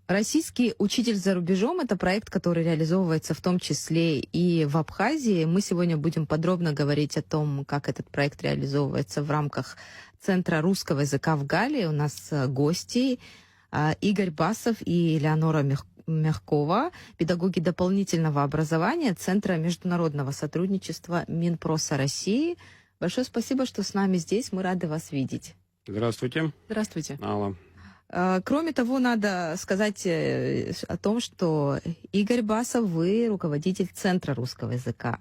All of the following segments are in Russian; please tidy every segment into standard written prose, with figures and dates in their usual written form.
Российский учитель за рубежом — это проект, который реализовывается в том числе и в Абхазии. Мы сегодня будем подробно говорить о том, как этот проект реализовывается в рамках Центра русского языка в Галлии. У нас гости Игорь Басов и Элеонора Мягкова, педагоги дополнительного образования Центра международного сотрудничества Минпроса России. Большое спасибо, что с нами здесь. Мы рады вас видеть. Здравствуйте. Здравствуйте. Алла. Кроме того, надо сказать о том, что Игорь Басов, вы руководитель Центра русского языка.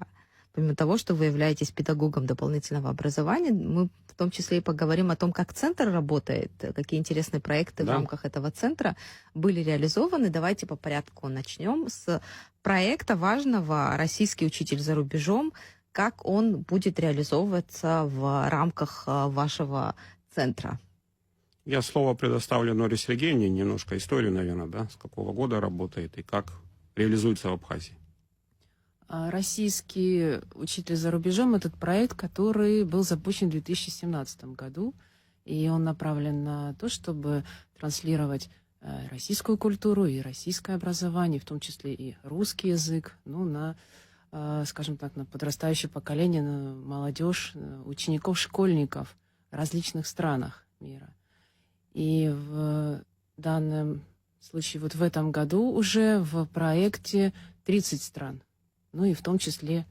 Помимо того, что вы являетесь педагогом дополнительного образования, мы в том числе и поговорим о том, как Центр работает, какие интересные проекты в рамках этого Центра были реализованы. Давайте по порядку начнем с проекта важного «Российский учитель за рубежом». Как он будет реализовываться в рамках вашего Центра? Я слово предоставлю Норе Сергеевне, немножко историю, наверное, да, с какого года работает и как реализуется в Абхазии. Российский учитель за рубежом — этот проект, который был запущен в 2017 году, и он направлен на то, чтобы транслировать российскую культуру и российское образование, в том числе и русский язык, на, скажем так, на подрастающее поколение, на молодежь, учеников, школьников в различных странах мира. И в данном случае, вот в этом году уже в проекте 30 стран, и в том числе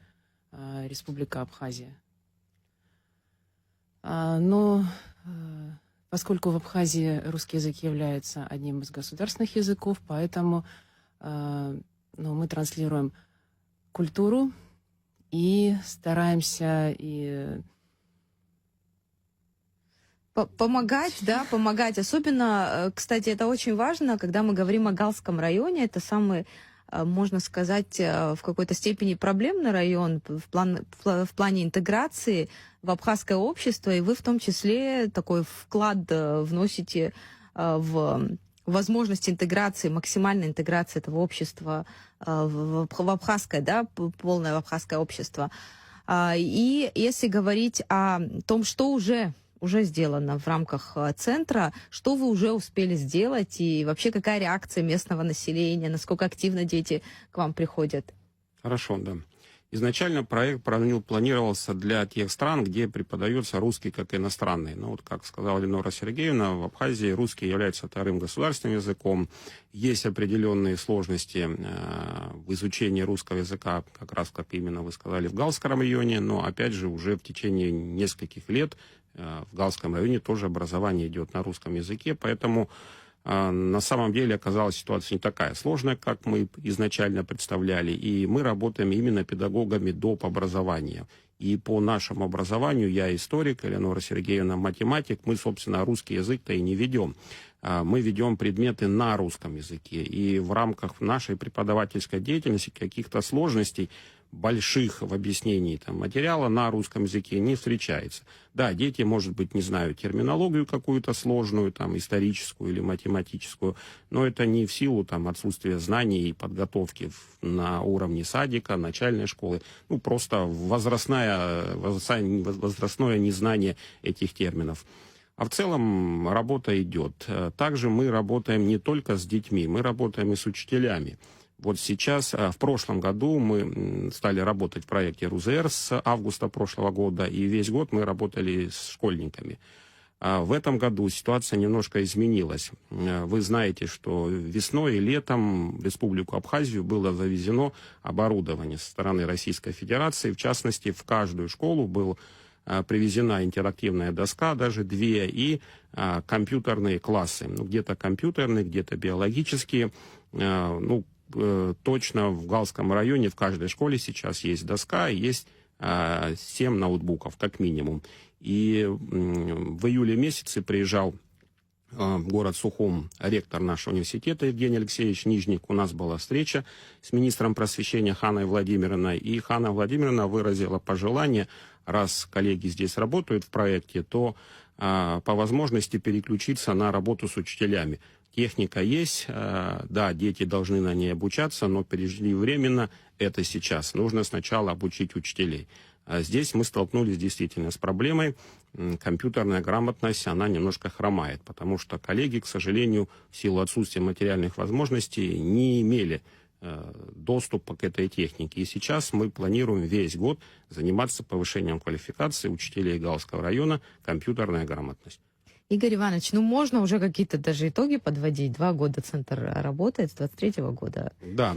Республика Абхазия. Но поскольку в Абхазии русский язык является одним из государственных языков, поэтому мы транслируем культуру и стараемся помогать. Особенно, кстати, это очень важно, когда мы говорим о Галском районе. Это самый, можно сказать, в какой-то степени проблемный район в плане интеграции в абхазское общество. И вы в том числе такой вклад вносите в возможность интеграции, максимальной интеграции этого общества в абхазское, полное абхазское общество. И если говорить о том, что уже сделано в рамках Центра, что вы уже успели сделать, и вообще какая реакция местного населения, насколько активно дети к вам приходят? Хорошо, да. Изначально проект планировался для тех стран, где преподается русский как иностранный. Но как сказала Ленора Сергеевна, в Абхазии русский является вторым государственным языком. Есть определенные сложности в изучении русского языка, как раз, как именно вы сказали, в Галском районе, но, опять же, уже в течение нескольких лет в Галском районе тоже образование идет на русском языке, поэтому на самом деле оказалась ситуация не такая сложная, как мы изначально представляли, и мы работаем именно педагогами доп. Образования. И по нашему образованию, я историк, Элеонора Сергеевна математик, мы, собственно, русский язык-то и не ведем. Мы ведем предметы на русском языке, и в рамках нашей преподавательской деятельности каких-то сложностей больших в объяснении материала на русском языке не встречается. Да, дети, может быть, не знают терминологию какую-то сложную, историческую или математическую, но это не в силу отсутствия знаний и подготовки на уровне садика, начальной школы, просто возрастное незнание этих терминов. А в целом работа идет. Также мы работаем не только с детьми, мы работаем и с учителями. Вот сейчас, в прошлом году мы стали работать в проекте РУЗР с августа прошлого года, и весь год мы работали с школьниками. В этом году ситуация немножко изменилась. Вы знаете, что весной и летом в Республику Абхазию было завезено оборудование со стороны Российской Федерации. В частности, в каждую школу была привезена интерактивная доска, даже 2, и компьютерные классы. Где-то компьютерные, где-то биологические. Точно в Галском районе в каждой школе сейчас есть доска, и есть 7 ноутбуков, как минимум. И в июле месяце приезжал в город Сухум ректор нашего университета Евгений Алексеевич Нижник. У нас была встреча с министром просвещения Ханной Владимировной, и Ханна Владимировна выразила пожелание, раз коллеги здесь работают в проекте, то по возможности переключиться на работу с учителями. Техника есть, да, дети должны на ней обучаться, но преждевременно это сейчас. Нужно сначала обучить учителей. Здесь мы столкнулись действительно с проблемой. Компьютерная грамотность, она немножко хромает, потому что коллеги, к сожалению, в силу отсутствия материальных возможностей не имели доступа к этой технике. И сейчас мы планируем весь год заниматься повышением квалификации учителей Галского района «Компьютерная грамотность». Игорь Иванович, ну можно уже какие-то даже итоги подводить. 2 года центр работает, с 23-го года. Да.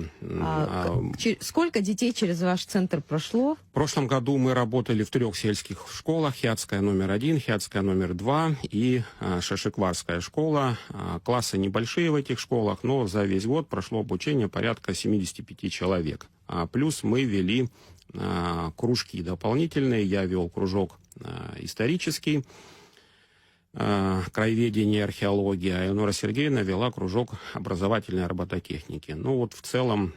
Сколько детей через ваш центр прошло? В прошлом году мы работали в 3 сельских школах. Хятская номер 1, Хятская номер 2 и Шашикварская школа. Классы небольшие в этих школах, но за весь год прошло обучение порядка 75 человек. Плюс мы вели кружки дополнительные. Я вел кружок исторический, краеведение и археология, а Эльнора Сергеевна вела кружок образовательной робототехники. Ну вот в целом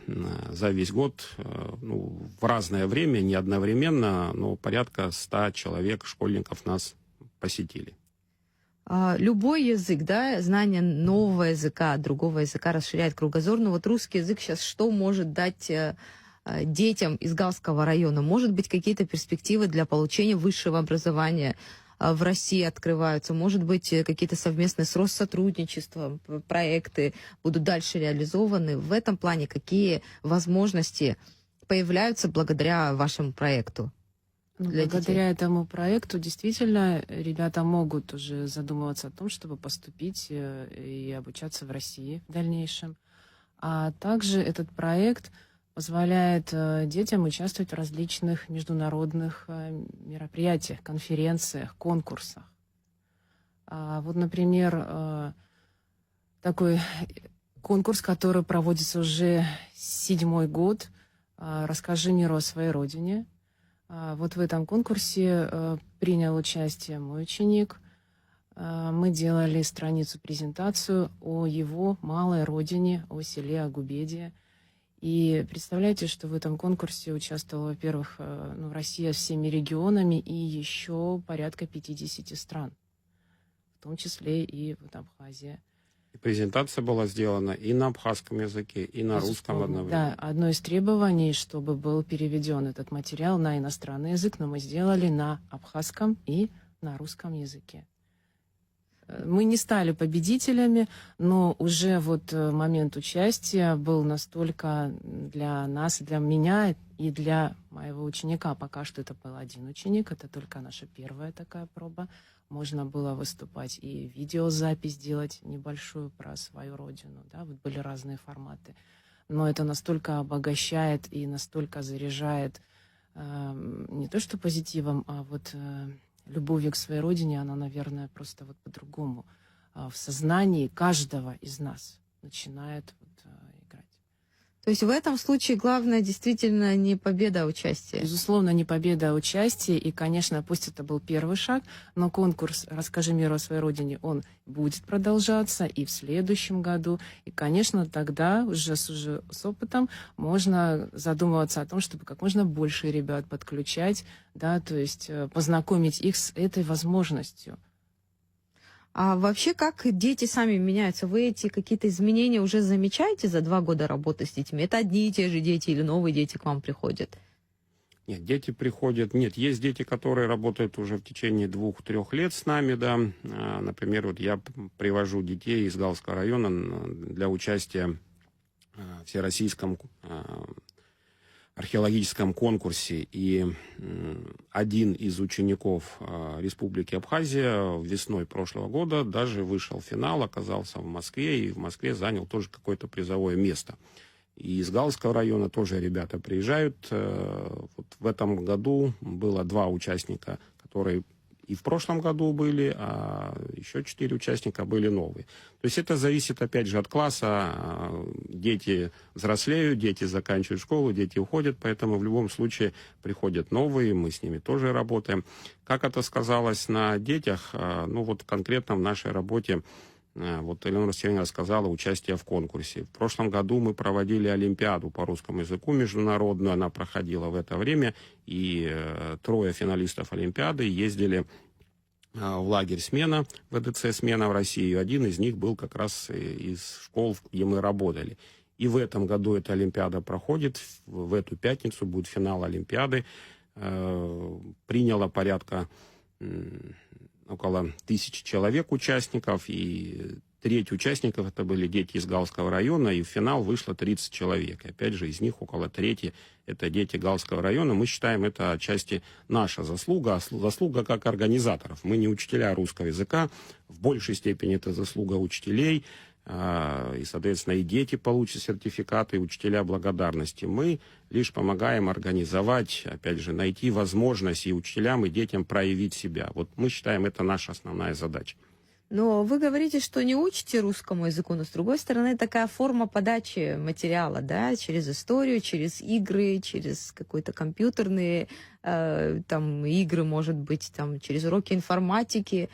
за весь год, в разное время, не одновременно, но порядка 100 человек, школьников нас посетили. Любой язык, да, знание нового языка, другого языка расширяет кругозор, но вот русский язык сейчас что может дать детям из Галского района? Может быть, какие-то перспективы для получения высшего образования в России открываются, может быть, какие-то совместные с Россотрудничеством проекты будут дальше реализованы. В этом плане какие возможности появляются благодаря вашему проекту? Благодаря этому проекту действительно ребята могут уже задумываться о том, чтобы поступить и обучаться в России в дальнейшем. А также этот проект позволяет детям участвовать в различных международных мероприятиях, конференциях, конкурсах. Вот, например, такой конкурс, который проводится уже 7-й год, «Расскажи миру о своей родине». Вот в этом конкурсе принял участие мой ученик. Мы делали страницу-презентацию о его малой родине, о селе Агубедия. И представляете, что в этом конкурсе участвовала, во-первых, Россия с всеми регионами и еще порядка 50 стран, в том числе и вот Абхазия. И презентация была сделана и на абхазском языке, и на русском одновременно. Да, одно из требований, чтобы был переведен этот материал на иностранный язык, но мы сделали на абхазском и на русском языке. Мы не стали победителями, но уже вот момент участия был настолько для нас, для меня и для моего ученика. Пока что это был один ученик, это только наша первая такая проба. Можно было выступать и видеозапись делать небольшую про свою родину. Да? Вот были разные форматы. Но это настолько обогащает и настолько заряжает не то что позитивом, а вот любовью к своей родине, она, наверное, просто вот по-другому в сознании каждого из нас начинает играть. То есть в этом случае главное действительно не победа, а участие. Безусловно, не победа, а участие. И, конечно, пусть это был первый шаг, но конкурс «Расскажи миру о своей родине», он будет продолжаться и в следующем году. И, конечно, тогда уже с опытом можно задумываться о том, чтобы как можно больше ребят подключать, да, то есть познакомить их с этой возможностью. А вообще, как дети сами меняются? Вы эти какие-то изменения уже замечаете за 2 года работы с детьми? Это одни и те же дети или новые дети к вам приходят? Нет, дети приходят... Нет, есть дети, которые работают уже в течение 2-3 лет с нами, да. Например, вот я привожу детей из Галского района для участия в всероссийском археологическом конкурсе, и один из учеников Республики Абхазия весной прошлого года даже вышел в финал, оказался в Москве, и в Москве занял тоже какое-то призовое место. И из Галского района тоже ребята приезжают. Вот в этом году было 2 участника, которые и в прошлом году были, а еще 4 участника были новые. То есть это зависит, опять же, от класса. Дети взрослеют, дети заканчивают школу, дети уходят, поэтому в любом случае приходят новые, мы с ними тоже работаем. Как это сказалось на детях? Ну вот конкретно в нашей работе, вот Эльнора Сергеевна рассказала, участие в конкурсе. В прошлом году мы проводили олимпиаду по русскому языку международную, она проходила в это время, и 3 финалистов олимпиады ездили в лагерь «Смена», ВДЦ «Смена» в Россию. Один из них был как раз из школ, где мы работали. И в этом году эта олимпиада проходит, в эту пятницу будет финал олимпиады. приняло порядка около 1000 человек участников, и треть участников это были дети из Галского района, и в финал вышло 30 человек. И опять же, из них около трети это дети Галского района. Мы считаем, это отчасти наша заслуга, заслуга как организаторов. Мы не учителя русского языка, в большей степени это заслуга учителей, и, соответственно, и дети получат сертификаты, и учителя благодарности. Мы лишь помогаем организовать, опять же, найти возможность и учителям, и детям проявить себя. Вот мы считаем, это наша основная задача. Но вы говорите, что не учите русскому языку, но с другой стороны такая форма подачи материала, да, через историю, через игры, через какие-то компьютерные там игры, может быть, там через уроки информатики.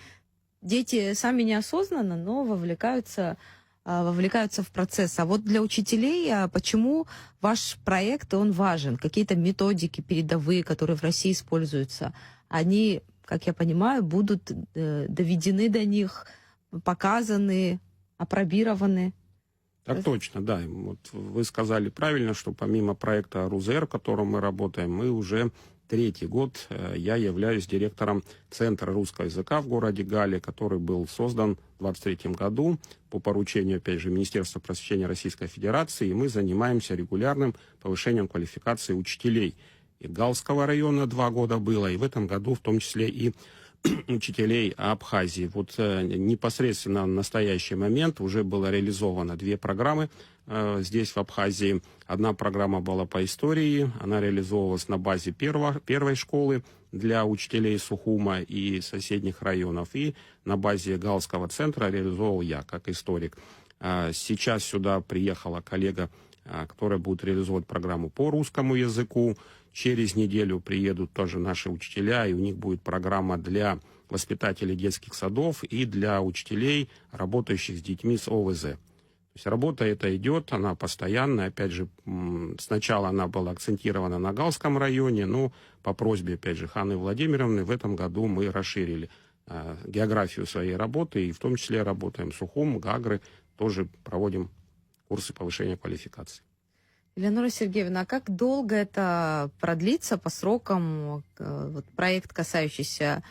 Дети сами неосознанно, но вовлекаются в процесс. А вот для учителей, почему ваш проект, он важен? Какие-то методики передовые, которые в России используются, они, как я понимаю, будут доведены до них, показаны, опробированы. Так точно, да. Вот вы сказали правильно, что помимо проекта РУЗР, в котором мы работаем, мы уже 3-й год, я являюсь директором Центра русского языка в городе Гале, который был создан в 2023 году по поручению, опять же, Министерства просвещения Российской Федерации, и мы занимаемся регулярным повышением квалификации учителей. И Галского района 2 года было, и в этом году в том числе и учителей Абхазии. Вот непосредственно в настоящий момент уже было реализовано 2 программы здесь, в Абхазии. Одна программа была по истории, она реализовывалась на базе первой школы для учителей Сухума и соседних районов, и на базе Галского центра реализовал я, как историк. Сейчас сюда приехала коллега, которая будет реализовывать программу по русскому языку. Через неделю приедут тоже наши учителя, и у них будет программа для воспитателей детских садов и для учителей, работающих с детьми с ОВЗ. То есть работа эта идет, она постоянная. Опять же, сначала она была акцентирована на Галском районе, но по просьбе, опять же, Ханны Владимировны в этом году мы расширили географию своей работы, и в том числе работаем Сухум, Гагры, тоже проводим курсы повышения квалификации. Элеонора Сергеевна, а как долго это продлится по срокам? Вот проект, касающийся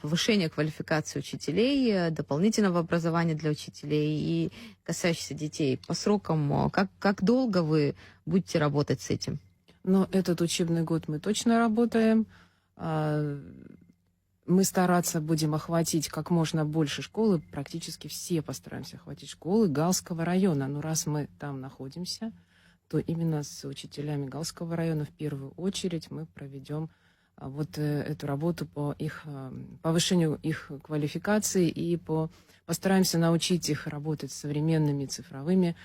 повышения квалификации учителей, дополнительного образования для учителей и касающийся детей. По срокам, как долго вы будете работать с этим? Но этот учебный год мы точно работаем. Мы стараться будем охватить как можно больше школы, практически все постараемся охватить школы Галского района. Но раз мы там находимся, то именно с учителями Галского района в первую очередь мы проведем вот эту работу по их повышению их квалификации и постараемся научить их работать с современными цифровыми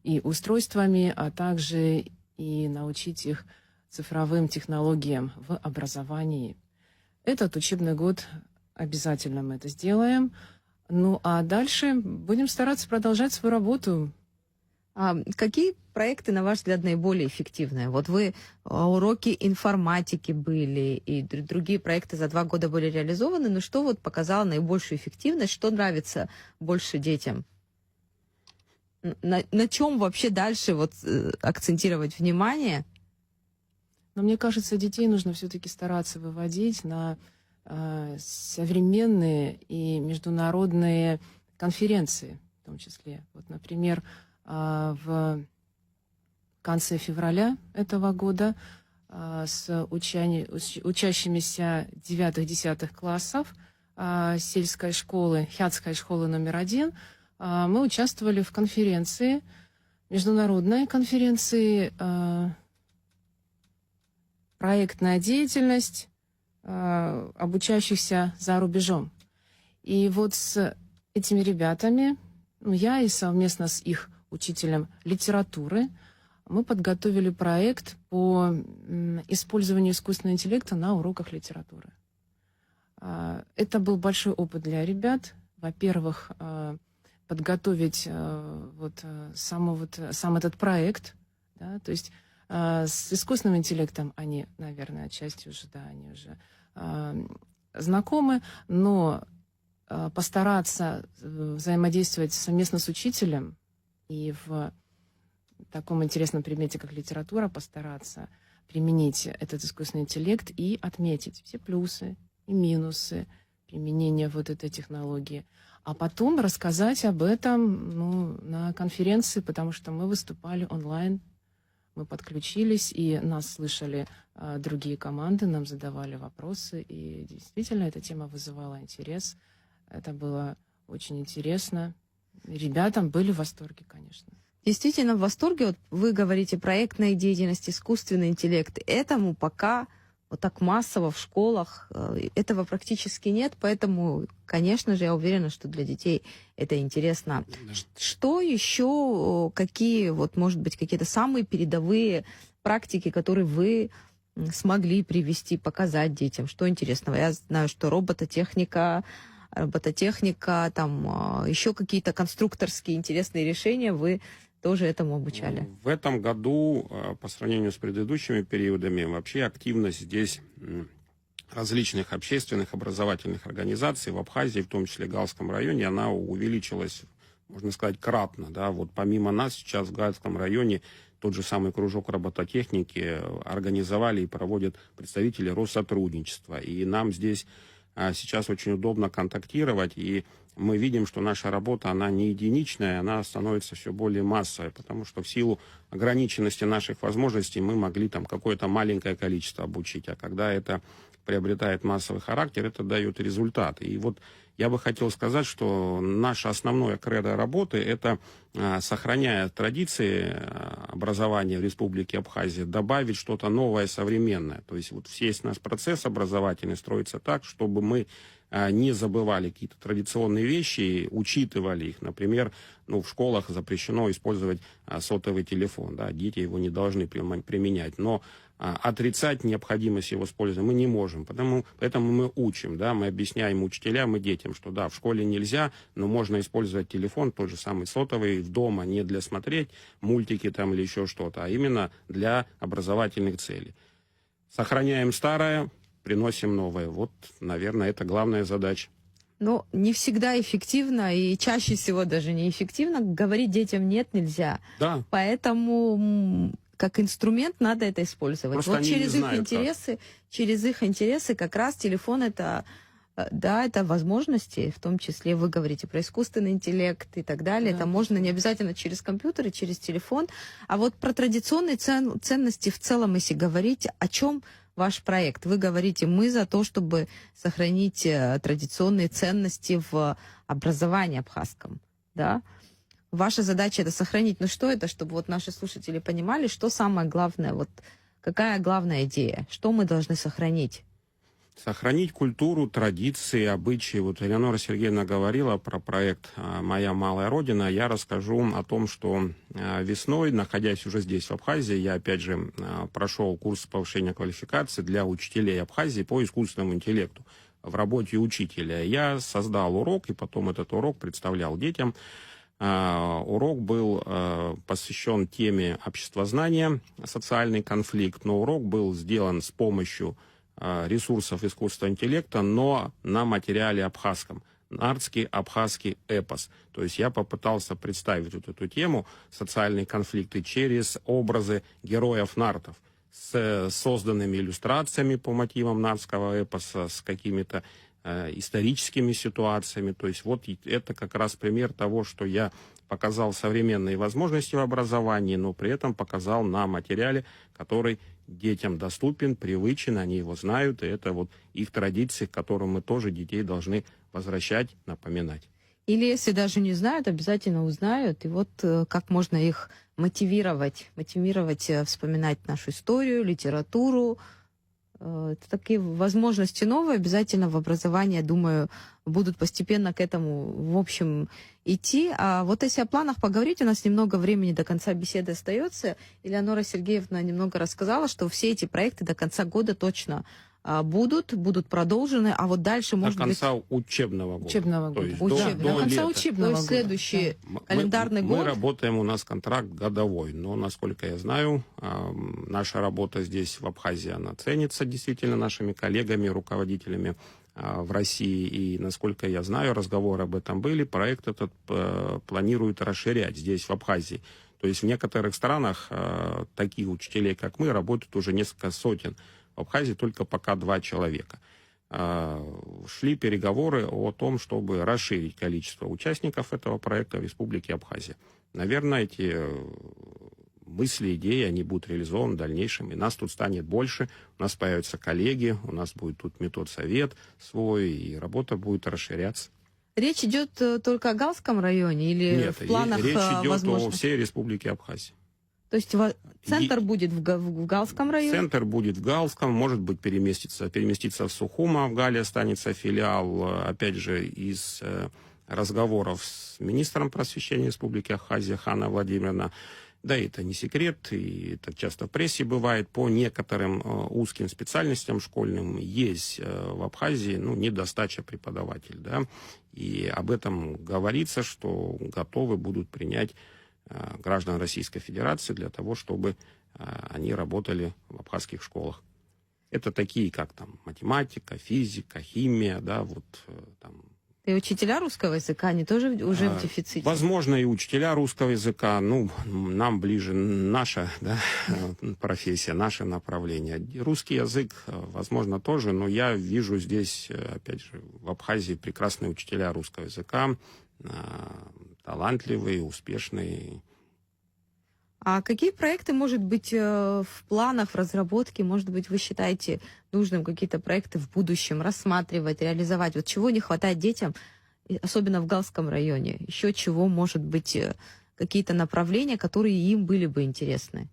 и устройствами, а также и научить их цифровым технологиям в образовании. Этот учебный год обязательно мы это сделаем. Ну а дальше будем стараться продолжать свою работу. Какие проекты, на ваш взгляд, наиболее эффективные? Вот вы уроки информатики были, и другие проекты за 2 года были реализованы, но что вот показало наибольшую эффективность, что нравится больше детям? На чем вообще дальше вот акцентировать внимание? Но мне кажется, детей нужно все-таки стараться выводить на современные и международные конференции, в том числе. Вот, например, в конце февраля этого года с учащимися 9-10 классов сельской школы, Хятской школы номер 1, мы участвовали в конференции, международной конференции «Проектная деятельность обучающихся за рубежом». И вот с этими ребятами, я и совместно с их учителем литературы, мы подготовили проект по использованию искусственного интеллекта на уроках литературы. Это был большой опыт для ребят. Во-первых, подготовить сам этот проект. Да, то есть с искусственным интеллектом они, наверное, отчасти уже, да, они уже знакомы, но постараться взаимодействовать совместно с учителем и в таком интересном предмете, как литература, постараться применить этот искусственный интеллект и отметить все плюсы и минусы применения вот этой технологии. А потом рассказать об этом на конференции, потому что мы выступали онлайн, мы подключились, и нас слышали другие команды, нам задавали вопросы, и действительно эта тема вызывала интерес. Это было очень интересно. Ребята были в восторге, конечно. Действительно в восторге. Вот вы говорите, проектная деятельность, искусственный интеллект. Этому пока вот так массово в школах этого практически нет, поэтому, конечно же, я уверена, что для детей это интересно. Да. Что еще, какие, вот, может быть, какие-то самые передовые практики, которые вы смогли привести, показать детям? Что интересного? Я знаю, что робототехника, там еще какие-то конструкторские интересные решения вы тоже этому обучали. В этом году, по сравнению с предыдущими периодами, вообще активность здесь различных общественных образовательных организаций в Абхазии, в том числе в Галском районе, она увеличилась, можно сказать, кратно. Да? Вот помимо нас сейчас в Галском районе тот же самый кружок робототехники организовали и проводят представители Россотрудничества. И нам здесь сейчас очень удобно контактировать, и мы видим, что наша работа, она не единичная, она становится все более массовой, потому что в силу ограниченности наших возможностей мы могли там какое-то маленькое количество обучить, а когда это приобретает массовый характер, это дает результат. И вот я бы хотел сказать, что наше основное кредо работы – это, сохраняя традиции образования в Республике Абхазия, добавить что-то новое, современное. То есть вот весь наш процесс образовательный строится так, чтобы мы не забывали какие-то традиционные вещи, учитывали их. Например, в школах запрещено использовать сотовый телефон. Да, дети его не должны применять. Но отрицать необходимость его использования мы не можем. Поэтому мы учим, да, мы объясняем учителям и детям, что да, в школе нельзя, но можно использовать телефон, тот же самый сотовый, дома не для смотреть мультики там или еще что-то, а именно для образовательных целей. Сохраняем старое, приносим новое. Вот, наверное, это главная задача. Но не всегда эффективно, и чаще всего даже неэффективно. Говорить детям нет, нельзя. Да. Поэтому как инструмент надо это использовать. Просто вот они через не их знают, интересы, через их интересы как раз телефон это, да, это возможности, в том числе вы говорите про искусственный интеллект и так далее. Да. Это можно не обязательно через компьютер и через телефон. А вот про традиционные ценности в целом, если говорить, о чем ваш проект? Вы говорите, мы за то, чтобы сохранить традиционные ценности в образовании абхазском, да? Ваша задача это сохранить. Но что это, чтобы вот наши слушатели понимали, что самое главное, вот какая главная идея, что мы должны сохранить? Сохранить культуру, традиции, обычаи. Вот Элеонора Сергеевна говорила про проект «Моя малая родина». Я расскажу о том, что весной, находясь уже здесь, в Абхазии, я, опять же, прошел курс повышения квалификации для учителей Абхазии по искусственному интеллекту. В работе учителя я создал урок, и потом этот урок представлял детям. Урок был посвящен теме обществознания, социальный конфликт, но урок был сделан с помощью ресурсов искусственного интеллекта, но на материале абхазском. Нардский абхазский эпос. То есть я попытался представить вот эту тему, социальные конфликты, через образы героев нартов, с созданными иллюстрациями по мотивам нардского эпоса, с какими-то историческими ситуациями. То есть вот это как раз пример того, что я показал современные возможности в образовании, но при этом показал на материале, который детям доступен, привычен, они его знают, и это вот их традиции, к которым мы тоже детей должны возвращать, напоминать. Или если даже не знают, обязательно узнают. И вот как можно их мотивировать вспоминать нашу историю, литературу. Это такие возможности новые, обязательно в образовании, я думаю, будут постепенно к этому, в общем, идти. А вот если о планах поговорить, у нас немного времени до конца беседы остается. Элеонора Сергеевна немного рассказала, что все эти проекты до конца года точно будут продолжены, а вот дальше, может быть... До конца учебного года. Учебного года. То есть До конца лета. учебного То есть года. следующий Да. календарный год. Мы работаем, у нас контракт годовой, но, насколько я знаю, наша работа здесь, в Абхазии, она ценится действительно нашими коллегами, руководителями в России. И, насколько я знаю, разговоры об этом были, проект этот планируют расширять здесь, в Абхазии. То есть в некоторых странах таких учителей, как мы, работают уже несколько сотен. В Абхазии только пока 2 человека. Шли переговоры о том, чтобы расширить количество участников этого проекта в Республике Абхазия. Наверное, эти мысли, идеи, они будут реализованы в дальнейшем, и нас тут станет больше, у нас появятся коллеги, у нас будет тут методсовет свой, и работа будет расширяться. Речь идет только о Галском районе или Нет, в планах речь идет возможно... о всей Республике Абхазия. То есть центр будет в Галском районе? Центр будет в Галском, может быть, переместиться в Сухума, в Гале останется филиал, опять же, из разговоров с министром просвещения Республики Абхазия Ханна Владимировна. Да, это не секрет, и это часто в прессе бывает. По некоторым узким специальностям школьным есть в Абхазии недостача преподавателей. Да? И об этом говорится, что готовы будут принять граждан Российской Федерации для того, чтобы они работали в абхазских школах. Это такие, как там математика, физика, химия, да, вот там. И учителя русского языка, они тоже уже в дефиците? Возможно, и учителя русского языка. Нам ближе наша профессия, наше направление. Русский язык, возможно, тоже, но я вижу здесь, опять же, в Абхазии прекрасные учителя русского языка, талантливые, успешные. А какие проекты, может быть, в планах, в разработке, может быть, вы считаете нужным какие-то проекты в будущем рассматривать, реализовать? Вот чего не хватает детям, особенно в Галском районе? Еще чего, может быть, какие-то направления, которые им были бы интересны?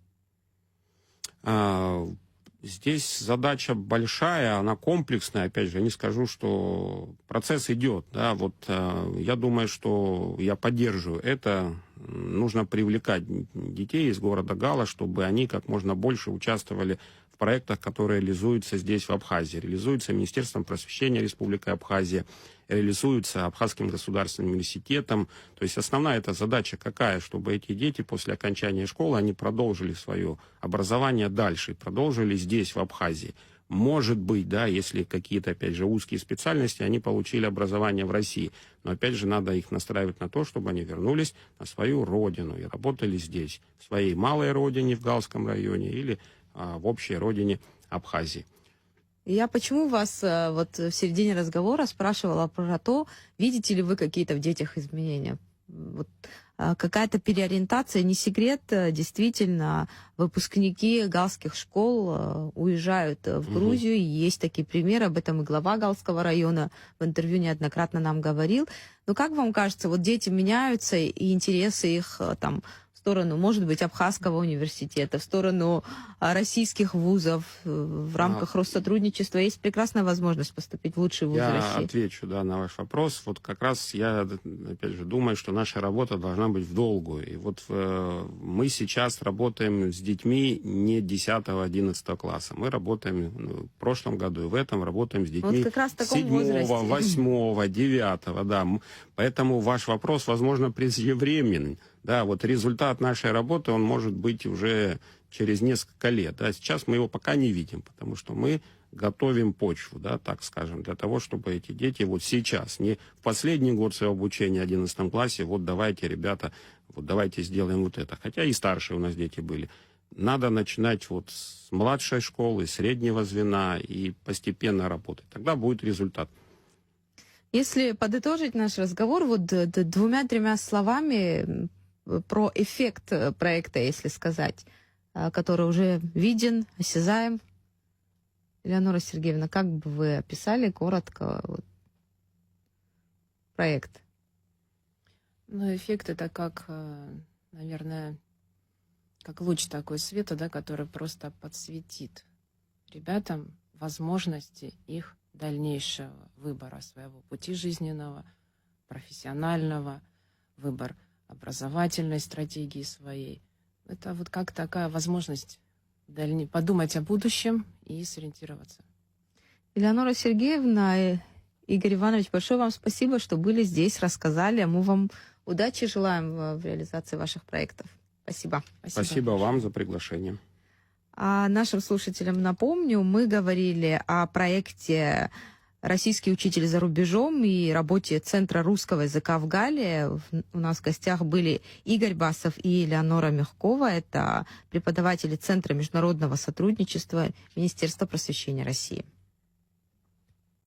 Здесь задача большая, она комплексная. Опять же, я не скажу, что процесс идет. Да? Вот я думаю, что я поддерживаю это. Нужно привлекать детей из города Гала, чтобы они как можно больше участвовали в проектах, которые реализуются здесь, в Абхазии. Реализуются Министерством просвещения Республики Абхазия, реализуются Абхазским государственным университетом. То есть основная эта задача какая? Чтобы эти дети после окончания школы, они продолжили свое образование дальше, продолжили здесь, в Абхазии. Может быть, да, если какие-то, опять же, узкие специальности, они получили образование в России. Но, опять же, надо их настраивать на то, чтобы они вернулись на свою родину и работали здесь, в своей малой родине в Галском районе или в общей родине Абхазии. Я почему вас вот в середине разговора спрашивала про то, видите ли вы какие-то в детях изменения? Вот, какая-то переориентация, не секрет, действительно, выпускники галских школ уезжают в Грузию, и есть такие примеры, об этом и глава Галского района в интервью неоднократно нам говорил. Но как вам кажется, вот дети меняются, и интересы их там в сторону, может быть, Абхазского университета, в сторону российских вузов, в рамках Россотрудничества есть прекрасная возможность поступить в лучшие вузы России? Я отвечу, да, на ваш вопрос. Вот как раз я, опять же, думаю, что наша работа должна быть в долгую. И вот мы сейчас работаем с детьми не 10-11 класса. Мы работаем в прошлом году и в этом работаем с детьми вот как раз в таком 7, возрасте. 8, 9, да. Поэтому ваш вопрос, возможно, преждевременный. Да, вот результат нашей работы, он может быть уже через несколько лет. Да. Сейчас мы его пока не видим, потому что мы готовим почву, да, так скажем, для того, чтобы эти дети вот сейчас, не в последний год своего обучения в 11 классе, вот давайте, ребята, вот давайте сделаем вот это. Хотя и старшие у нас дети были. Надо начинать вот с младшей школы, среднего звена и постепенно работать. Тогда будет результат. Если подытожить наш разговор вот 2-3 словами про эффект проекта, если сказать, который уже виден, осязаем. Элеонора Сергеевна, как бы вы описали коротко проект? Ну, эффект это как, наверное, как луч такой света, да, который просто подсветит ребятам возможности их дальнейшего выбора своего пути жизненного, профессионального, выбор образовательной стратегии своей. Это вот как такая возможность подумать о будущем и сориентироваться. Элеонора Сергеевна, Игорь Иванович, большое вам спасибо, что были здесь, рассказали. Мы вам удачи желаем в реализации ваших проектов. Спасибо. Спасибо вам за приглашение. А нашим слушателям напомню, мы говорили о проекте российский учитель за рубежом и работе Центра русского языка в Галлии. У нас в гостях были Игорь Басов и Элеонора Мягкова. Это преподаватели Центра международного сотрудничества Министерства просвещения России.